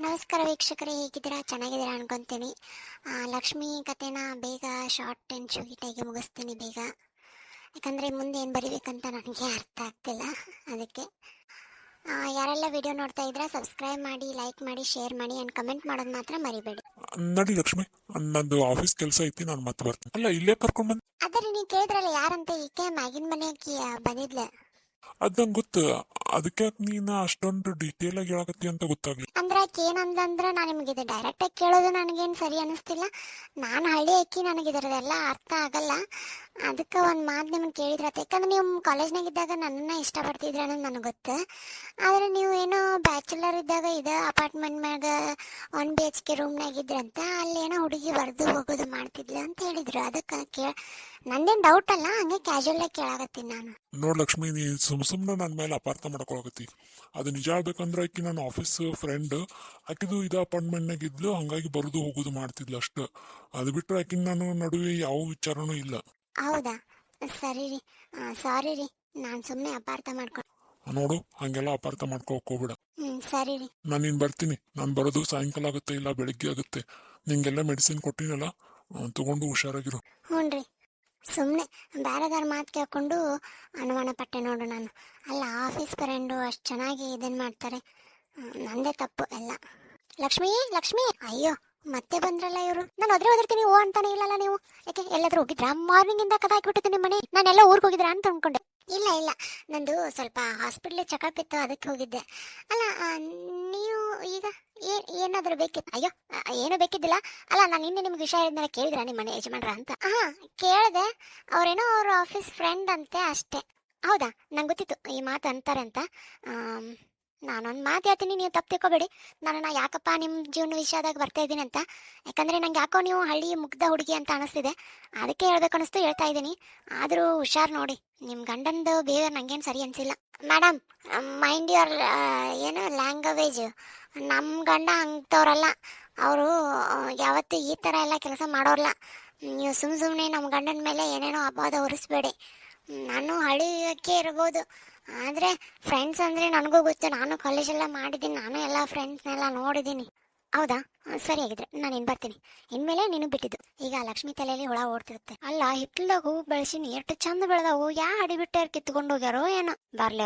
ನಮಸ್ಕಾರ ವೀಕ್ಷಕರೇ, ಹೇಗಿದ್ದೀರಾ? ಚೆನ್ನಾಗಿದ್ದೀರಾ ಅನ್ಕೊಂತೀನಿ. ಲಕ್ಷ್ಮಿ ಕತೆನ ಬೇಗ ಶಾರ್ಟ್ ಆ್ಯಂಡ್ ಸ್ವೀಟಾಗಿ ಮುಗಿಸ್ತೀನಿ ಬೇಗ. ಯಾಕಂದರೆ ಮುಂದೆ ಏನು ಬರಿಬೇಕಂತ ನನಗೆ ಅರ್ಥ ಆಗ್ತಿಲ್ಲ. ಅದಕ್ಕೆ ಯಾರೆಲ್ಲ ವಿಡಿಯೋ ನೋಡ್ತಾ ಇದ್ದೀರಾ ಸಬ್ಸ್ಕ್ರೈಬ್ ಮಾಡಿ, ಲೈಕ್ ಮಾಡಿ, ಶೇರ್ ಮಾಡಿ ಆ್ಯಂಡ್ ಕಮೆಂಟ್ ಮಾಡೋದು ಮಾತ್ರ ಮರಿಬೇಡಿ. ನಡಿ ಲಕ್ಷ್ಮಿ, ನಂದು ಆಫೀಸ್ ಕೆಲಸ ಐತಿ, ನಾನು ಮತ್ತೆ ಬರ್ತೀನಿ. ಅಲ್ಲ, ಇಲ್ಲೇ ಕರ್ಕೊಂಡ್ ಬಂದ್. ಆದರೆ ನೀವು ಕೇಳಿದ್ರಲ್ಲ ಯಾರಂತ, ಈಕೆ ಮ್ಯಾಗಿನ ಮನೆಗೆ ಬಂದಿದ್ಲ. ಅದ್ ನಂಗೆ ಗೊತ್ತು. ಅದಕ್ಕೆ ನೀನು ಅಷ್ಟೊಂದು ಡೀಟೇಲ್ ಆಗಿ ಹೇಳಕತ್ತಿ ಅಂತ ಗೊತ್ತಾಗ್ಲಿ. ಅಂದ್ರೆ ಆಕೆ ಏನಂದ್ರೆ, ನಾನು ನಿಮಗೆ ಇದು ಡೈರೆಕ್ಟಾಗಿ ಕೇಳೋದು ನನಗೇನು ಸರಿ ಅನ್ನಿಸ್ತಿಲ್ಲ. ನಾನು ಹಳ್ಳಿ ಅಕ್ಕಿ, ನನಗೆ ಇದರದೆಲ್ಲ ಅರ್ಥ ಆಗಲ್ಲ. ಅದಕ್ಕೆ ಒಂದು ಮಾತು ನಿಮ್ಮನ್ನು ಕೇಳಿದ್ರತ್ತೆ. ಯಾಕಂದ್ರೆ ನೀವು ಕಾಲೇಜ್ನಾಗ ಇದ್ದಾಗ ನನ್ನನ್ನು ಇಷ್ಟಪಡ್ತಿದ್ರಿ ಅನ್ನೋದು ನನಗೆ ಗೊತ್ತು. ಆದರೆ ನೀವು ಏನೋ ಬ್ಯಾಚುಲರ್ ಇದ್ದಾಗ ಇದು ಅಪಾರ್ಟ್ಮೆಂಟ್ ಮ್ಯಾಗ 1 BHK ರೂಮ್ನಾಗ ಇದ್ರಂತ, ಅಲ್ಲೇನೋ ಹುಡುಗಿ ಬರೆದು ಹೋಗೋದು ಮಾಡ್ತಿದ್ಲು ಅಂತ ಹೇಳಿದ್ರು. ಅದಕ್ಕೆ ನಂದೇನು ಡೌಟ್ ಅಲ್ಲ, ಹಂಗೆ ಕ್ಯಾಶುವಲ್ ಆಗಿ ಕೇಳಾಕತ್ತೀನಿ ನಾನು. ನೋಡ್ ಲಕ್ಷ್ಮಿ, ನೀ ಸುಮ್ಮನೆ ನನ್ನ ಮೇಲೆ ಅಪಾರ್ಥ ಮಾಡ್ಕೊಳಕತ್ತಿ. ಅದು ನಿಜ ಆಗ್ಬೇಕಂದ್ರೆ ಆಕಿ ನನ್ನ ಆಫೀಸ್ ಫ್ರೆಂಡ್. ಆಕಿದು ಇದು ಅಪಾರ್ಟ್ಮೆಂಟ್ನಾಗ ಇದ್ಲು, ಹಂಗಾಗಿ ಬರೋದು ಹೋಗೋದು ಮಾಡ್ತಿದ್ಲು ಅಷ್ಟು. ಅದು ಬಿಟ್ಟರೆ ಆಕಿನ ನಾನು ನಡುವೆ ಯಾವ ವಿಚಾರನೂ ಇಲ್ಲ. ಹೌದಾ? ಸರಿ ರೀ, ಸಾರಿ ರೀ, ನಾನು ಸುಮ್ಮನೆ ಅಪಾರ್ಥ ಮಾಡ್ಕೊಂಡು. ನೋಡು, ಹಂಗೆಲ್ಲ ಅಪಾರ್ಥ ಮಾಡ್ಕೊಳಕ್ ಹೋಗ್ಬೇಡ. ಸರಿ ರೀ. ನಾನು ಬರ್ತೀನಿ. ನಾನು ಬರೋದು ಸಾಯಂಕಾಲ ಆಗುತ್ತೆ, ಇಲ್ಲ ಬೆಳಿಗ್ಗೆ ಆಗುತ್ತೆ. ನಿಂಗೆಲ್ಲ ಮೆಡಿಸಿನ್ ಕೊಟ್ಟಿನಲ್ಲ, ತಗೊಂಡು ಹುಷಾರಾಗಿರು. ಹ್ಞೂ ರೀ. ಸುಮ್ಮನೆ ಬೇರೆದಾರ ಮಾತು ಕೇಳ್ಕೊಂಡು ಅನುಮಾನ ಪಟ್ಟೆ ನೋಡು ನಾನು. ಅಲ್ಲ, ಆಫೀಸ್ ಫ್ರೆಂಡು ಅಷ್ಟು ಚೆನ್ನಾಗಿ ಇದನ್ನು ಮಾಡ್ತಾರೆ. ನಂದೇ ತಪ್ಪು ಎಲ್ಲ. ಲಕ್ಷ್ಮಿ, ಲಕ್ಷ್ಮಿ, ಅಯ್ಯೋ ಮತ್ತೆ ಬಂದ್ರಲ್ಲ ಇವರು. ನಾನು ಒದರ್ತೀನಿ ಓ ಅಂತಾನೆ ಇಲ್ಲಲ್ಲ ನೀವು. ಯಾಕೆ ಎಲ್ಲಾದ್ರೂ ಹೋಗಿದ್ರಾ? ಮಾರ್ನಿಂಗಿಂದ ಕದ ಹಾಕಿಬಿಟ್ಟಿದ್ದೀನಿ ನಿಮ್ಮ ಮನೆ. ನಾನೆಲ್ಲ ಊರಿಗೆ ಹೋಗಿದ್ರಾ ಅಂತ ಅನ್ಕೊಂಡೆ. ಇಲ್ಲ ಇಲ್ಲ, ನಂದು ಸ್ವಲ್ಪ ಹಾಸ್ಪಿಟ್ಲಿಗೆ ಚೆಕಪ್ ಇತ್ತು, ಅದಕ್ಕೆ ಹೋಗಿದ್ದೆ. ಅಲ್ಲ, ನೀವು ಈಗ ಏನಾದರೂ ಬೇಕಿತ್ತು? ಅಯ್ಯೋ, ಏನೂ ಬೇಕಿದ್ದಿಲ್ಲ. ಅಲ್ಲ, ನಾನು ನಿನ್ನೆ ನಿಮ್ಗೆ ವಿಷಯ ಹೇಳಿದ್ನಲ್ಲ, ಕೇಳಿದ್ರಾ ನಿಮ್ಮ ಮನೆ ಯಜಮಾನ್ರ ಅಂತ? ಕೇಳಿದೆ. ಅವ್ರೇನೋ ಅವ್ರ ಆಫೀಸ್ ಫ್ರೆಂಡ್ ಅಂತೆ ಅಷ್ಟೇ. ಹೌದಾ? ನಂಗೆ ಗೊತ್ತಿತ್ತು ಈ ಮಾತು ಅಂತಾರೆ ಅಂತ. ನಾನೊಂದು ಮಾತು ಹೇಳ್ತೀನಿ, ನೀವು ತಪ್ಪು ತಿಳ್ಕೊಬೇಡಿ. ನಾನು ಯಾಕಪ್ಪ ನಿಮ್ಮ ಜೀವನ ವಿಷಯದಾಗ ಬರ್ತಾ ಇದ್ದೀನಿ ಅಂತ. ಯಾಕಂದರೆ ನಂಗೆ ಯಾಕೋ ನೀವು ಹಳ್ಳಿ ಮುಗ್ಧ ಹುಡುಗಿ ಅಂತ ಅನಿಸ್ತಿದೆ. ಅದಕ್ಕೆ ಹೇಳ್ಬೇಕು ಅನಿಸ್ತು, ಹೇಳ್ತಾ ಇದ್ದೀನಿ. ಆದರೂ ಹುಷಾರು ನೋಡಿ, ನಿಮ್ಮ ಗಂಡಂದು ಬಿಹೇವಿಯರ್ ನನಗೇನು ಸರಿ ಅನಿಸಿಲ್ಲ. ಮೇಡಮ್, ಮೈಂಡ್ ಯುವರ್ ಏನು ಲ್ಯಾಂಗ್ವೇಜ್. ನಮ್ಮ ಗಂಡ ಅಂಥವ್ರಲ್ಲ. ಅವರು ಯಾವತ್ತೂ ಈ ಥರ ಎಲ್ಲ ಕೆಲಸ ಮಾಡೋರಲ್ಲ. ನೀವು ಸುಮ್ಮನೆ ನಮ್ಮ ಗಂಡನ ಮೇಲೆ ಏನೇನೋ ಅಪವಾದ ಹೊರಿಸ್ಬೇಡಿ. ನಾನು ಹಳ್ಳಿಯಕ್ಕೆ ಇರ್ಬೋದು, ಆದರೆ ಫ್ರೆಂಡ್ಸ್ ಅಂದರೆ ನನಗೂ ಗೊತ್ತು. ನಾನು ಕಾಲೇಜೆಲ್ಲ ಮಾಡಿದ್ದೀನಿ, ನಾನು ಎಲ್ಲ ಫ್ರೆಂಡ್ಸ್ನೆಲ್ಲ ನೋಡಿದ್ದೀನಿ. ಹೌದಾ? ಸರಿಯಾಗಿದ್ರೆ ನಾನು ಇನ್ನು ಬರ್ತೀನಿ. ಇನ್ಮೇಲೆ ನೀನು ಬಿಟ್ಟಿದ್ದು. ಈಗ ಲಕ್ಷ್ಮಿ ತಲೆಯಲ್ಲಿ ಹುಳ ಓಡ್ತಿರುತ್ತೆ. ಅಲ್ಲ, ಹಿತ್ತಲ್ದಾಗ ಹೂ ಬೆಳೆಸಿನಿ, ಎಷ್ಟು ಚಂದ ಬೆಳೆದವು. ಅಡಿಬಿಟ್ಟಾರ ಕಿತ್ಕೊಂಡು ಹೋಗ್ಯಾರೋ ಏನೋ. ಬರ್ಲಿ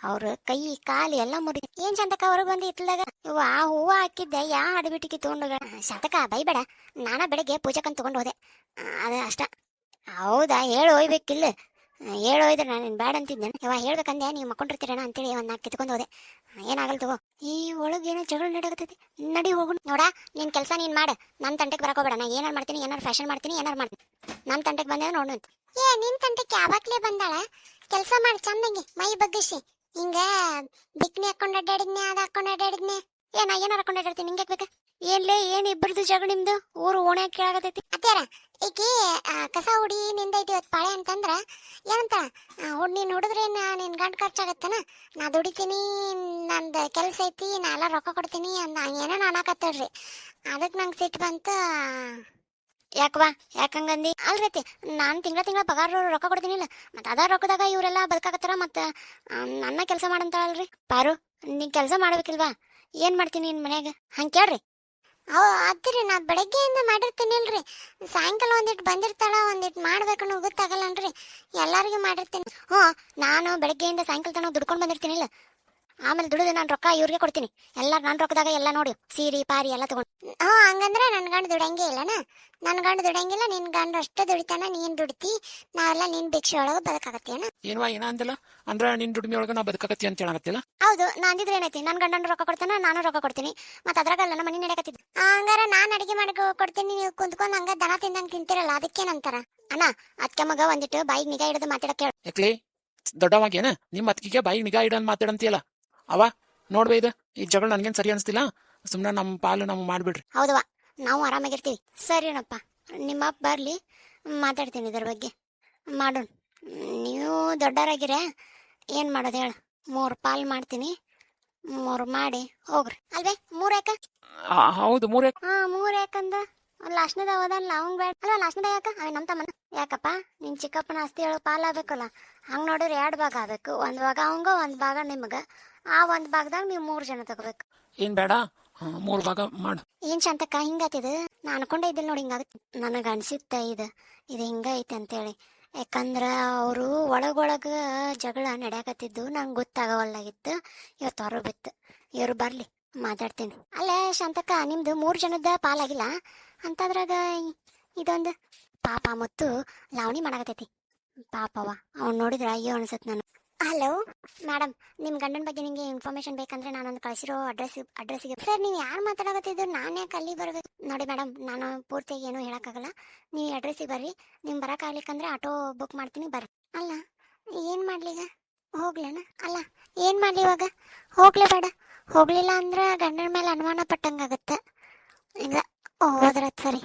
ಅವ್ರ ಕೈ ಕಾಲು ಎಲ್ಲ ಮುರಿ. ಏನ್ ಶಂತಕ ಹೊರಗೆ ಬಂದು ಹಿತ್ತಲ್ದಾಗ ಆ ಹೂವು ಹಾಕಿದ್ದೆ, ಅಡಿಬಿಟ್ಟು ಕಿತ್ಕೊಂಡು ಹೋಗ್ಯಾರ. ಶಂತಕ ಬೈಬೇಡ, ನಾನ ಬೆಳಗ್ಗೆ ಪೂಜೆಕಂತ ತಗೊಂಡು ಹೋದೆ, ಅದು ಅಷ್ಟ. ಹೌದಾ? ಹೇಳು ಹೋಯ್ಬೇಕಿಲ್ಲ. ಹೇಳೋಯ್ದ್ರೆ ನಾನು ಬೇಡ ಅಂತಿದ್ದೆ. ಇವಾಗ ಹೇಳ್ಬೇಕಂದೆ, ನೀವು ಮಕ್ಕೊಂಡಿರ್ತೀರೇನ ಅಂತೇಳಿ ಒಂದು 4 ಕಿತ್ಕೊಂಡು ಹೋದೆ. ಏನಾಗಲ್ಲ ತಗೋ. ಈ ಒಳಗೇನೋ ಜಗಳ ನಡಕತ್ತೈತಿ, ನಡಿ ಹೋಗು. ನೋಡ, ನಿನ್ನ ಕೆಲಸ ನೀನು ಮಾಡು, ನನ್ನ ತಂಟೆಗೆ ಬರಕೋಬೇಡ. ನಾ ಏನಾರು ಮಾಡ್ತೀನಿ, ಏನಾರು ಫ್ಯಾಷನ್ ಮಾಡ್ತೀನಿ, ಏನಾರು ಮಾಡ್ತೀನಿ. ನನ್ನ ತಂಟೆಗೆ ಬಂದೆ ನೋಡು. ನಿನ್ನ ತಂಟೆಗೆ ಯಾವಾಗಲೇ ಬಂದಾಳ? ಕೆಲಸ ಮಾಡಿ ಚಂದಂಗೆ ಮೈ ಬಗ್ಗಿಸಿ. ಹಿಂಗೆ ಬಿಕ್ನಿ ಹಾಕೊಂಡು ಅಡ್ಡಾಡಿದ್ನೆ, ಅದು ಹಾಕೊಂಡು ಅಡ್ಡಾಡಿದ್ನೆ. ಏನಾರು ಹಾಕೊಂಡು ಅಡ್ಡಾಡ್ತೀನಿ, ನಿಂಗೆ ಬೇಕಾ? ಏನ್ಲೇ, ಏನು ಇಬ್ಬರದು ಜಗಳ ನಿಮ್ದು? ಊರು ಓಣೆ ಕೇಳಾಗತೈತಿ. ಅತ್ಯಾರ ಈಕಿ ಕಸ ಹುಡಿ ನಿಂದೈತಿ ಇವತ್ತು ಪಾಳೆ ಅಂತಂದ್ರೆ ಏನಂತ, ನೀನು ಹುಡಿದ್ರೆ ನಿನ್ನ ಗಂಟು ಖರ್ಚಾಗತ್ತನ? ನಾ ದುಡಿತೀನಿ, ನಂದು ಕೆಲಸ ಐತಿ, ನಾ ಎಲ್ಲ ರೊಕ್ಕ ಕೊಡ್ತೀನಿ ಅಂದ ಏನೋ ಅನ್ನಕತ್ತಳ್ರಿ. ಅದಕ್ಕೆ ನಂಗೆ ಸಿಟ್ಟು ಬಂತು. ಯಾಕವಾ? ಯಾಕಂಗಂದಿ? ಅಲ್ರೈತಿ, ನಾನು ತಿಂಗಳ ಪಗಾರ ರೊಕ್ಕ ಕೊಡ್ತೀನಿಲ್ಲ, ಮತ್ತು ಅದ ರೊಕ್ಕದಾಗ ಇವರೆಲ್ಲ ಬದುಕಾಕತ್ತಾರ, ಮತ್ತು ನನ್ನ ಕೆಲಸ ಮಾಡಂತಾಳಲ್ರಿ. ಪಾರು, ನೀನು ಕೆಲಸ ಮಾಡ್ಬೇಕಿಲ್ವಾ? ಏನು ಮಾಡ್ತೀನಿ ನಿನ್ನ ಮನ್ಯಾಗ? ಹಂಗೆ ಕೇಳ್ರಿ. ಅದ್ರಿ, ನಾ ಬೆಳಗ್ಗೆಯಿಂದ ಮಾಡಿರ್ತೀನಿ ಅಲ್ರಿ. ಸಾಯಂಕಾಲ ಒಂದಿಟ್ಟು ಬಂದಿರ್ತಾಳ, ಒಂದಿಟ್ಟು ಮಾಡ್ಬೇಕು ಗೊತ್ತಾಗಲ್ಲನ್ರಿ. ಎಲ್ಲರಿಗೂ ಮಾಡಿರ್ತೀನಿ. ನಾನು ಬೆಳಗ್ಗೆಯಿಂದ ಸಾಯಂಕಾಲ ತನಕ ದುಡ್ಕೊಂಡು ಬಂದಿರ್ತೀನಿಲ್ಲ. ಆಮೇಲೆ ದುಡಿದು ನಾನು ರೊಕ್ಕ ಇವ್ರಿಗೆ ಕೊಡ್ತೀನಿ. ಎಲ್ಲ ನನ್ನ ರೊಕ್ಕದಾಗ ಎಲ್ಲ ನೋಡಿ ಸೀರೆ ಪಾರಿ ಎಲ್ಲ ತಗೊಂಡು. ಹಂಗಂದ್ರೆ ನನ್ನ ಗಂಡ ದುಡಂಗೆ ಇಲ್ಲನ? ನನ್ನ ಗಂಡ ದುಡಂಗಿಲ್ಲ, ನಿನ್ನ ಗಂಡ ಅಷ್ಟೇ ದುಡಿತಾನ, ನೀನು ದುಡಿತಿ, ನಾವೆಲ್ಲ ನಿನ್ನ ಭಿಕ್ಷೆ ಒಳಗೆ ಬದುಕಾಗತ್ತೇನ? ಏನ ಅಂದಿಲ್ಲ ಅಂದ್ರೆ ನಿನ್ನ ದುಡಿಮೆ ಒಳಗೆ ನಾ ಬದುಕಾಕತ್ತಿ ಅಂತ ಹೇಳಕತ್ತಿಲ್ಲ. ಹೌದು, ನಾ ಅಂದಿದ್ರೆ ಏನೈತಿ? ನನ್ನ ಗಂಡನ ರೊಕ್ಕ ಕೊಡ್ತಾನ, ನಾನು ರೊಕ್ಕ ಕೊಡ್ತೀನಿ, ಮತ್ತೆ ಅದ್ರಾಗಲ್ಲ ನಮ್ಮ ಮನೆ ನಡೆಯಕತ್ತಿದ್ದು. ಹಂಗಾರ ನಾನು ಅಡಿಗೆ ಮಾಡಿ ಕೊಡ್ತೀನಿ, ನೀವು ಕುಂತ್ಕೊಂಡು ಹಂಗ ದನ ತಿಂದಂಗೆ ತಿಂತಿರಲ್ಲ, ಅದಕ್ಕೇನಂತಾರ? ಅಣ್ಣ, ಅದಕ್ಕೆ ಮಗ ಒಂದಿಟ್ಟು ಬಾಯಿಗೆ ನಿಗಾ ಹಿಡಿದು ಮಾತಾಡಕ್ಕೆ ಹೇಳು. ಯಾಕ್ಲಿ ದೊಡ್ಡವಾಗೇನ ನಿಮ್ಮ ಅತ್ತಿಗೆ ಬಾಯಿಗೆ ನಿಗಾ ಇಡನ್ ಮಾತಾಡಂತೀಯಲ್ಲ? ಅವ ನೋಡ್ಬೇ, ಇದು ಈ ಜಗಳ ನನ್ಗೇನು ಸರಿ ಅನಿಸ್ತಿಲ್ಲ. ಸುಮ್ಮನೆ ನಮ್ಮ ಪಾಲು ನಾವು ಮಾಡಿಬಿಡ್ರಿ. ಹೌದವಾ, ನಾವು ಆರಾಮಾಗಿರ್ತೀವಿ. ಸರಿನಪ್ಪ, ನಿಮ್ಮ ಅಪ್ಪ ಬರಲಿ, ಮಾತಾಡ್ತೀನಿ ಇದ್ರ ಬಗ್ಗೆ, ಮಾಡೋಣ. ನೀವು ದೊಡ್ಡವರಾಗಿರ, ಏನು ಮಾಡೋದು ಹೇಳು? 3 ಪಾಲು ಮಾಡ್ತೀನಿ, 3 ಮಾಡಿ ಹೋಗ್ರಿ. ಅಲ್ವೇ? 3 ಯಾಕ? ಹೌದು, 3 3 ಯಾಕಂದ ಲಾಸ್ಟ್ನೇದ ಹೋದಲ್ಲ ಅವಂಗ ಬೇಡ ಅಲ್ವಾ? ಲಾಸ್ಟ್ನೇದ ಯಾಕ? ಅವ ನಮ್ಮ ತಮ್ಮನ ಯಾಕಪ್ಪ? ನಿನ್ನ ಚಿಕ್ಕಪ್ಪನ ಆಸ್ತಿ ಹೇಳೋ ಪಾಲು ಆಗ್ಬೇಕಲ್ಲ. ಹಂಗೆ ನೋಡಿದ್ರೆ 2 ಭಾಗ ಆಗ್ಬೇಕು. 1 ಭಾಗ ಅವಂಗ, 1 ಭಾಗ ನಿಮ್ಗೆ. ಆ 1 ಭಾಗದಾಗ ನೀವು 3 ಜನ ತಗೋಬೇಕು. ಏನು ಬೇಡ, ಮೂರು ಭಾಗ ಮಾಡು. ಏನ್ ಶಾಂತಕ್ಕ ಹಿಂಗಾತಿದ? ನಾ ಅನ್ಕೊಂಡೇ ಇದ್ದಿಲ್ಲ ನೋಡಿ ಹಿಂಗಾಗತ್ತೆ. ನನಗೆ ಅನ್ಸಿತ್ತ ಇದು ಹಿಂಗೈತೆ ಅಂತೇಳಿ. ಯಾಕಂದ್ರ ಅವರು ಒಳಗೊಳಗ ಜಗಳ ನಡೆಯಕತ್ತಿದ್ದು ನಂಗೆ ಗೊತ್ತಾಗವಲ್ಲಾಗಿತ್ತು. ಇವತ್ತು ಹೊರ ಬಿತ್ತು. ಇವ್ರು ಬರ್ಲಿ ಮಾತಾಡ್ತೀನಿ. ಅಲ್ಲೇ ಶಾಂತಕ್ಕ, ನಿಮ್ದು 3 ಜನದ ಪಾಲಾಗಿಲ್ಲ ಅಂತದ್ರಾಗ ಇದೊಂದು ಪಾಪ ಮತ್ತು ಲಾವಣಿ ಮಾಡಕತ್ತೈತಿ. ಪಾಪವ, ಅವ್ನು ನೋಡಿದ್ರ ಅಯ್ಯೋ ಅನ್ಸತ್ ನಾನು. ಹಲೋ ಮೇಡಮ್, ನಿಮ್ಮ ಗಂಡನ ಬಗ್ಗೆ ನಿಮಗೆ ಇನ್ಫಾರ್ಮೇಶನ್ ಬೇಕಂದ್ರೆ ನಾನೊಂದು ಕಳಿಸಿರೋ ಅಡ್ರೆಸ್ಸಿಗೆ. ಸರ್, ನೀವು ಯಾರು ಮಾತಾಡಕತ್ತಿದ್ದು? ನಾನು ಯಾಕೆ ಅಲ್ಲಿ ಬರ್ಬೇಕು? ನೋಡಿ ಮೇಡಮ್, ನಾನು ಪೂರ್ತಿಯಾಗಿ ಏನೂ ಹೇಳೋಕ್ಕಾಗಲ್ಲ. ನೀವು ಅಡ್ರೆಸ್ಸಿಗೆ ಬರ್ರಿ. ನೀವು ಬರೋಕ್ಕಾಗ್ಲಿಕ್ಕಂದ್ರೆ ಆಟೋ ಬುಕ್ ಮಾಡ್ತೀನಿ, ಬರ್ರಿ. ಅಲ್ಲ, ಏನು ಮಾಡ್ಲಿ ಈಗ? ಹೋಗ್ಲೇನ? ಅಲ್ಲ, ಏನು ಮಾಡಲಿ ಇವಾಗ? ಹೋಗ್ಲೇ ಬೇಡ? ಹೋಗ್ಲಿಲ್ಲ ಅಂದ್ರೆ ಗಂಡನ ಮೇಲೆ ಅನುಮಾನ ಪಟ್ಟಂಗಾಗತ್ತೆ. ಇಲ್ಲ, ಹೋದ್ರ ಸರಿ.